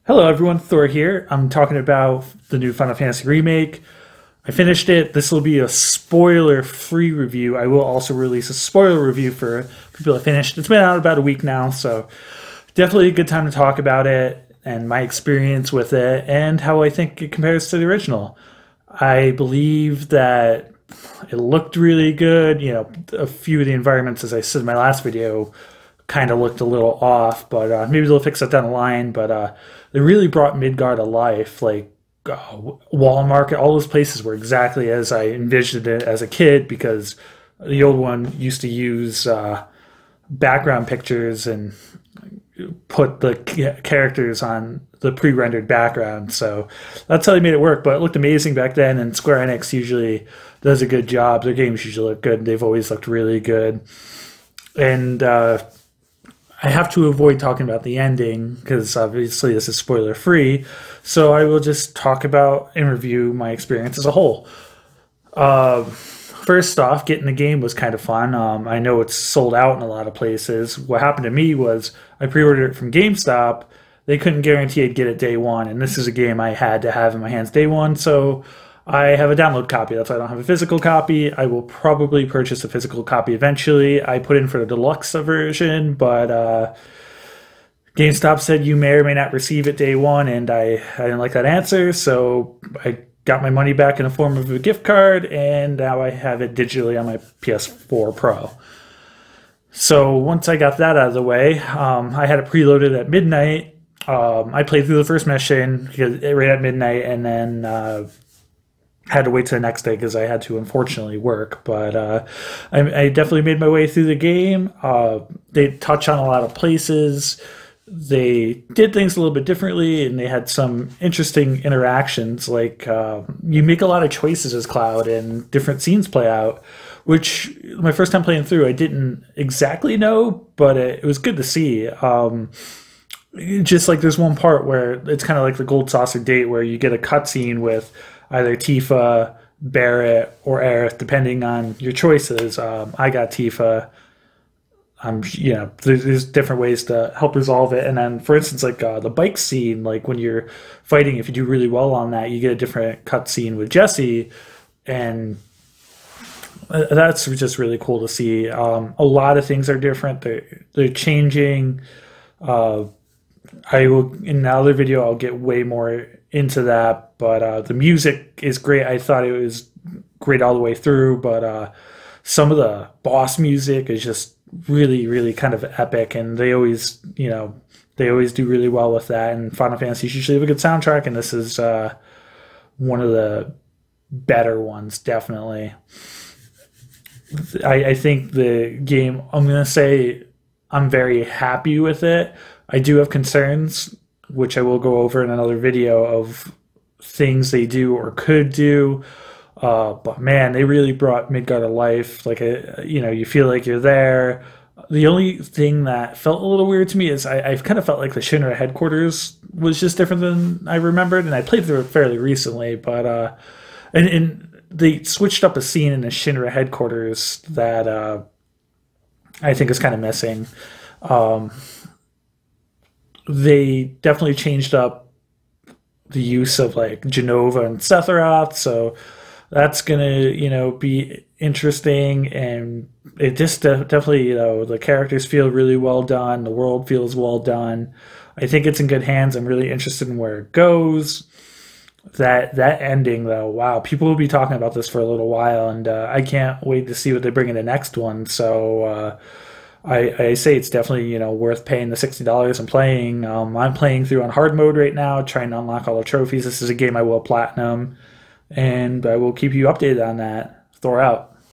Hello everyone, Thor here. I'm talking about the new Final Fantasy Remake. I finished it. This will be a spoiler-free review. I will also release a spoiler review for people that finished. It's been out about a week now, so definitely a good time to talk about it and my experience with it and how I think it compares to the original. I believe that it looked really good. A few of the environments, as I said in my last video, kind of looked a little off, but maybe they'll fix that down the line. But they really brought Midgard to life. Like Wall Market, all those places were exactly as I envisioned it as a kid, because the old one used to use background pictures and put the characters on the pre-rendered background. So that's how they made it work. But it looked amazing back then, and Square Enix usually does a good job. Their games usually look good. They've always looked really good. And I have to avoid talking about the ending because obviously this is spoiler free. So I will just talk about and review my experience as a whole. First off, getting the game was kind of fun. I know it's sold out in a lot of places. What happened to me was I pre-ordered it from GameStop. They couldn't guarantee I'd get it day one, and this is a game I had to have in my hands day one. So I have a download copy. That's why I don't have a physical copy. I will probably purchase a physical copy eventually. I put in for the deluxe version, but GameStop said you may or may not receive it day one, and I didn't like that answer, so I got my money back in the form of a gift card, and now I have it digitally on my PS4 Pro. So once I got that out of the way, I had it preloaded at midnight. I played through the first mission right at midnight, and then had to wait till the next day because I had to unfortunately work. But I definitely made my way through the game. They touch on a lot of places. They did things a little bit differently, and they had some interesting interactions. Like you make a lot of choices as Cloud, and different scenes play out, which my first time playing through I didn't exactly know, but it was good to see. Just like there's one part where it's kind of like the Gold Saucer date, where you get a cutscene with either Tifa, Barrett, or Aerith, depending on your choices. I got Tifa. There's different ways to help resolve it. And then, for instance, like the bike scene, like when you're fighting, if you do really well on that, you get a different cutscene with Jesse, and that's just really cool to see. A lot of things are different. They're changing. I will, in another video, I'll get way more into that, but the music is great. I thought it was great all the way through, but some of the boss music is just really, really kind of epic, and they always do really well with that. And Final Fantasy usually have a good soundtrack, and this is one of the better ones, definitely. I think the game, I'm going to say I'm very happy with it. I do have concerns, which I will go over in another video, of things they do or could do. But man, they really brought Midgard to life. Like, you feel like you're there. The only thing that felt a little weird to me is I kind of felt like the Shinra headquarters was just different than I remembered, and I played through it fairly recently. But and they switched up a scene in the Shinra headquarters that I think is kind of missing. They definitely changed up the use of like Genova and Sephiroth, so that's gonna be interesting. And it just definitely the characters feel really well done, the world feels well done. I think it's in good hands. I'm really interested in where it goes. That ending though, wow, people will be talking about this for a little while, and I can't wait to see what they bring in the next one. So I say it's definitely worth paying the $60 and playing. I'm playing through on hard mode right now, trying to unlock all the trophies. This is a game I will platinum, and I will keep you updated on that. Thor out.